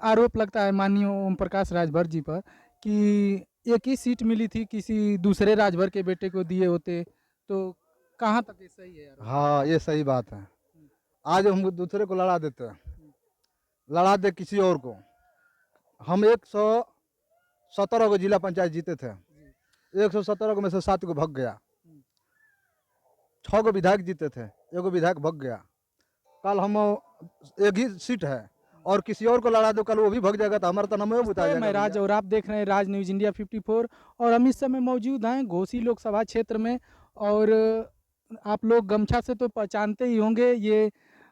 आरोप लगता है माननीय ओम प्रकाश राजभर जी पर कि एक ही सीट मिली थी, किसी दूसरे राजभर के बेटे को दिए होते, तो कहाँ तक ये सही है आरोप? हाँ, ये सही बात है। हुँ, आज हम दूसरे को लड़ा देते हैं, हुँ, लड़ा दे किसी और को। हम 117 को जिला पंचायत जीते थे, जी, 117 को में से 7 को भग गया, हुँ, 6 को विधायक जीते थे, एगो विधायक भग गया। कल हम एक ही सीट है हुँ। और किसी और को लड़ा दो, कल वो भी भग जाएगा तो हमारा तो नाम ही बुता नमस्ते, मैं जाएगा राज भैया। और आप देख रहे हैं राज न्यूज़ इंडिया 54 और हम इस समय मौजूद हैं घोसी लोकसभा क्षेत्र में। और आप लोग गमछा से तो पहचानते ही होंगे, ये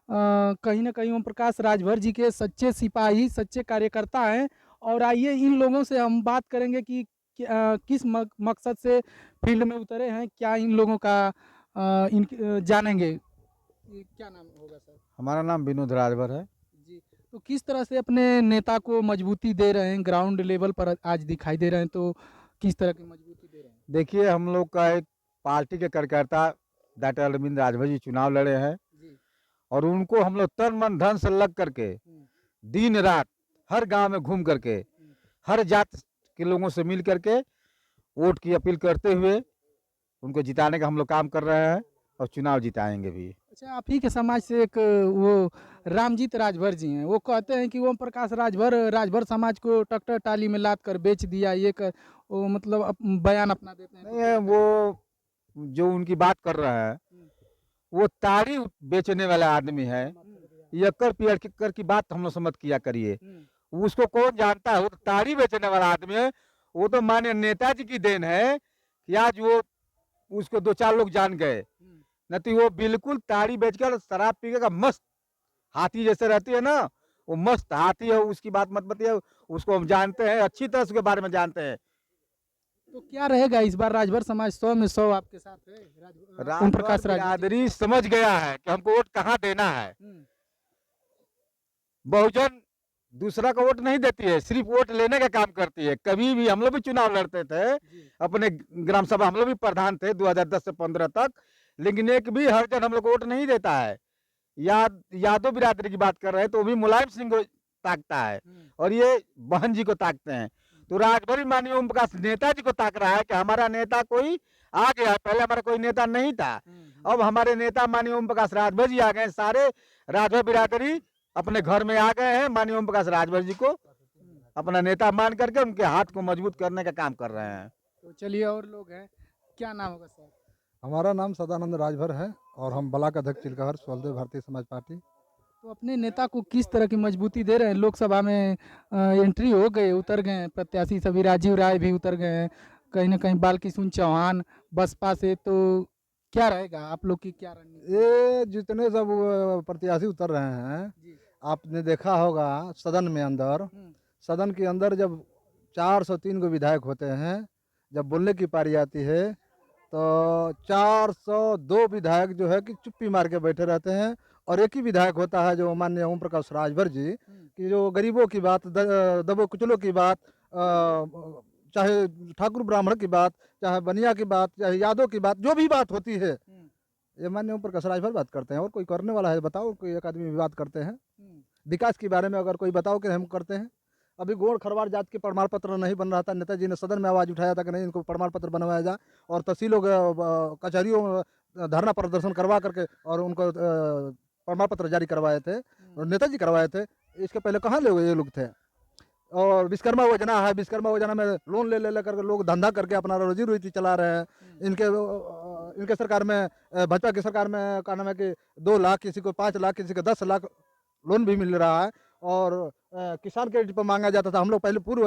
कहीं न कहीं ओम प्रकाश राजभर जी के सच्चे सिपाही, सच्चे कार्यकर्ता हैं। और आइए इन लोगों से हम बात करेंगे कि किस मकसद से फील्ड में उतरे हैं, क्या इन लोगों का जानेंगे। ये क्या नाम होगा सर? हमारा नाम विनोद राजभर है। जी, तो किस तरह से अपने नेता को मजबूती दे रहे हैं? ग्राउंड लेवल पर आज दिखाई दे रहे हैं, तो किस तरह की मजबूती दे रहे हैं? देखिए, हम लोग का एक पार्टी के कार्यकर्ता डॉक्टर अरविंद राजभर जी चुनाव लड़े हैं जी। और उनको हम लोग तन मन धन से लग करके हुँ, दिन रात हर गांव में घूम करके हुँ। हर जात के लोगों से मिल करके वोट की अपील करते हुए उनको जिताने का हम लोग काम कर रहे हैं और चुनाव जिताएंगे भी। अच्छा, आप ही के समाज से एक वो रामजीत राजभर जी हैं, वो कहते हैं कि ओम प्रकाश राजभर राजभर समाज को ट्रैक्टर टाली में लाद कर बेच दिया, ये वो मतलब बयान अपना देते हैं, तो नहीं है क्या वो, कहेंगे? जो उनकी बात कर रहे हैं हुँ, वो ताड़ी बेचने वाला आदमी है। हुँ, यक्कर पियक्कर की बात हम लोग से मत किया करिए। हुँ, उसको कौन जानता है? वो तो ताड़ी बेचने वाला आदमी है। वो तो माने नेताजी की देन है कि आज वो उसको दो चार लोग जान गए। हुँ। नहीं तो वो बिल्कुल ताड़ी बेचकर शराब पी का मस्त हाथी जैसे रहती है ना, वो मस्त हाथी है। उसकी बात मत बताइए, उसको हम जानते हैं, अच्छी तरह से उसके बारे में जानते हैं। तो क्या रहेगा इस बार राजभर समाज 100 में 100 आपके साथ है? ओम राजभर प्रकाश राजभर जी के बिरादरी साथ? समझ गया है कि हमको वोट कहाँ देना है। हुँ, बहुजन दूसरा का वोट नहीं देती है, सिर्फ वोट लेने का काम करती है। कभी भी हम लोग भी चुनाव लड़ते थे, जी। अपने ग्राम सभा हम लोग भी प्रधान थे 2010 से 15 तक, लेकिन एक भी हरिजन हम लोग को वोट नहीं देता है। यादव बिरादरी की बात कर रहे हैं तो वो भी मुलायम सिंह को ताकता है हुँ, और ये बहन जी को ताकते हैं। तो राजभर माननीय ओम प्रकाश नेताजी को ताक रहा है कि हमारा नेता कोई आ गया। पहले हमारा कोई नेता नहीं था, हुँ, हुँ। अब हमारे नेता माननीय ओम प्रकाश राजभर जी आ गए। सारे राजभर बिरादरी अपने घर में आ गए हैं। माननीय ओम प्रकाश राजभर जी को हुँ। अपना नेता मान करके उनके हाथ को मजबूत करने का काम कर रहे हैं। तो चलिए और लोग हैं, क्या नाम होगा सर? हमारा नाम सदानंद राजभर है और जी। हम ब्लॉक अध्यक्ष चिल्कहर सोलदेव भारतीय समाज पार्टी। तो अपने नेता को किस तरह की मजबूती दे रहे हैं? लोकसभा में एंट्री हो गए, उतर गए हैं प्रत्याशी सभी, राजीव राय भी उतर गए हैं, कहीं न कहीं बालकृष्ण चौहान बसपा से, तो क्या रहेगा? आप लोग की क्या रणनीति रहेगी? ये जितने सब प्रत्याशी उतर रहे हैं, जी। आपने देखा होगा सदन में अंदर, हुँ, सदन के अंदर जब 403 को विधायक होते हैं, जब बोलने की पारी आती है तो 402 विधायक जो है कि चुप्पी मार के बैठे रहते हैं और एक ही विधायक होता है जो माननीय ओम प्रकाश राजभर जी, हुँ, कि जो गरीबों की बात, दबो कुचलों की बात, चाहे ठाकुर ब्राह्मण की बात, चाहे बनिया की बात, चाहे यादव की बात, जो भी बात होती है हुँ, ये माननीय ओम प्रकाश राजभर बात करते हैं। और कोई करने वाला है बताओ? कोई एक आदमी भी बात करते हैं हुँ, विकास के बारे में? अगर कोई बताओ कि हम करते हैं। अभी गोड़ खरवार जात के प्रमाण पत्र नहीं बन रहा था, नेताजी ने सदन में आवाज उठाया था कि नहीं इनको प्रमाण पत्र बनवाया जाए और तहसीलों कचहरियों में धरना प्रदर्शन करवा करके और उनको प्रमाण पत्र जारी करवाए थे हुँ, और नेताजी करवाए थे। इसके पहले कहाँ ले हुए ये लोग थे? और विश्वकर्मा योजना है, विश्वकर्मा योजना में लोन ले ले ले करके लोग धंधा करके अपना रोजी रोटी चला रहे हैं। हुँ, इनके सरकार में, भाजपा की सरकार में का नाम है कि 2 लाख, किसी को 5 लाख, किसी को 10 लाख लोन भी मिल रहा है। और किसान क्रेडिट पर मांगा जाता था। हम लोग पहले पूर्व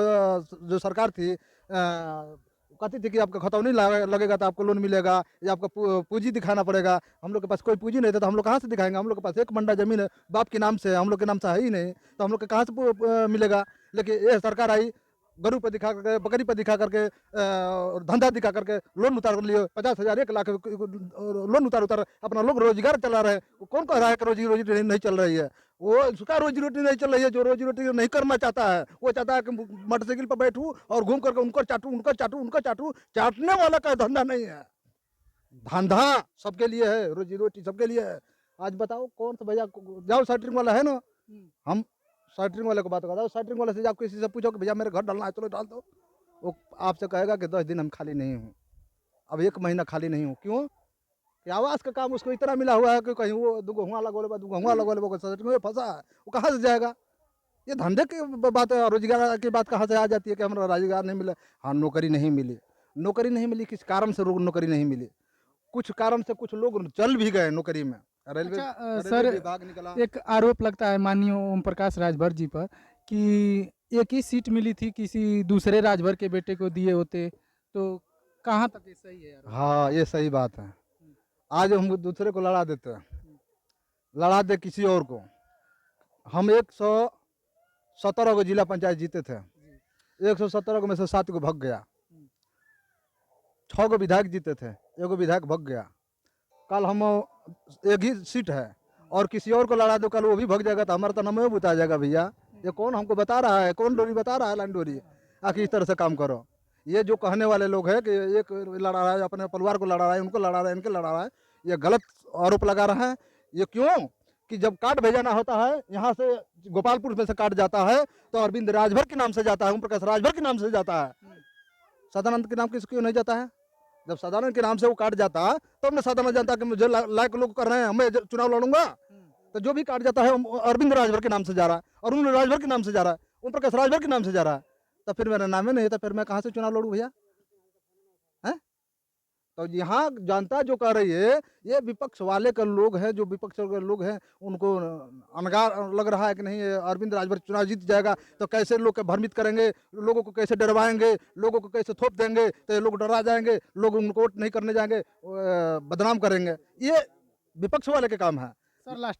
जो सरकार थी कहती थी कि आपका खतौनी लगेगा तो आपको लोन मिलेगा या आपको पूंजी दिखाना पड़ेगा। हम लोग के पास कोई पूंजी नहीं था तो हम लोग कहाँ से दिखाएंगे? हम लोग के पास एक मंडा जमीन है, बाप के नाम से, हम लोग के नाम से है ही नहीं, तो हम लोग के कहाँ से मिलेगा? लेकिन ये सरकार आई, गरू पे दिखा करके, बकरी पे दिखा करके, धंधा दिखा करके लोन उतार लिए, 50,000 1 लाख लोन उतार उतार अपना लोग रोजगार चला रहे हैं। वो कौन कह रहा है कि रोजी रोजी नहीं चल रही है? वो उसका रोजी रोटी नहीं चल रही है जो रोजी रोटी नहीं करना चाहता है। वो चाहता है कि मोटरसाइकिल पर बैठूं और घूम करके उनको चाटू, उनका चाटू, उनका चाटू। चाटने वाला का धंधा नहीं है, धंधा सबके लिए है, रोजी रोटी सबके लिए है। आज बताओ कौन सा भैया, जाओ सेंटरिंग वाला है ना, हुँ, हम सेंटरिंग वाले को बात करता हूँ, सेंटरिंग वाले से आप किसी से पूछो कि भैया मेरे घर डालना है, चलो डाल दो, वो आपसे कहेगा कि 10 दिन हम खाली नहीं हूँ, अब 1 महीना खाली नहीं हूँ। क्यों? कि आवास का काम उसको इतना मिला हुआ है कि कहीं वो दुगो हुआ लगोले दुगो हुआ लगोले वो सेंटरिंग में फंसा है, वो कहाँ से जाएगा? ये धंधे की बात है, रोजगार की बात कहाँ से आ जाती है कि हमारा रोजगार नहीं मिला। हाँ, नौकरी नहीं मिली, नौकरी नहीं मिली, किस कारण से नौकरी नहीं मिली? कुछ कारण से कुछ लोग चल भी गए नौकरी में। रेलवे अच्छा रेलवे सर, विभाग निकला। एक आरोप लगता है माननीय ओम प्रकाश राजभर जी पर कि एक ही सीट मिली थी, किसी दूसरे राजभर के बेटे को दिए होते, तो कहाँ तक ये सही है आरोप? हाँ, ये सही बात है। आज हम दूसरे को लड़ा देते हैं, लड़ा दे किसी और को। हम 117 को जिला पंचायत जीते थे, 117 को में से 7 को भग गया, 6 को विधायक जीते थे, 1 विधायक भग गया। कल हम 1 ही सीट है और किसी और को लड़ा दो, कल वो भी भग जाएगा तो हमारा तो नाम बुता जाएगा। भैया ये कौन हमको बता रहा है, कौन डोरी बता रहा है, लाइन डोरी? आखिर इस तरह से काम करो। ये जो कहने वाले लोग हैं कि एक लड़ा रहा है, अपने परिवार को लड़ा रहा है, उनको लड़ा रहा है, इनके लड़ा रहा है, ये गलत आरोप लगा रहा है। ये क्यों? कि जब कार्ड भेजाना होता है यहाँ से, गोपालपुर में से कार्ड जाता है तो अरविंद राजभर के नाम से जाता है, ओम प्रकाश राजभर के नाम से जाता है, सदानंद के नाम किस क्यों नहीं जाता है? जब सदानंद के नाम से वो कार्ड जाता तो हमने सदानंद जनता कि मुझे लायक लोग कर रहे हैं, मैं चुनाव लड़ूंगा, तो जो भी कार्ड जाता है वो अरविंद राजभर के नाम से जा रहा है, अरुण राजभर के नाम से जा रहा है, ओम प्रकाश राजभर के नाम से जा रहा है, तो फिर मेरा नाम ही नहीं है, तो फिर मैं कहाँ से चुनाव लड़ूँ भैया? हैं? तो यहाँ जनता जो कह रही है, ये विपक्ष वाले के लोग हैं, जो विपक्ष के लोग हैं उनको अनगार लग रहा है कि नहीं ये अरविंद राजभर चुनाव जीत जाएगा तो कैसे लोग के भ्रमित करेंगे, लोगों को कैसे डरवाएंगे, लोगों को कैसे थोप देंगे तो ये लोग डरा जाएंगे, लोग उनको वोट नहीं करने जाएंगे, बदनाम करेंगे। ये विपक्ष वाले के काम है। Sir last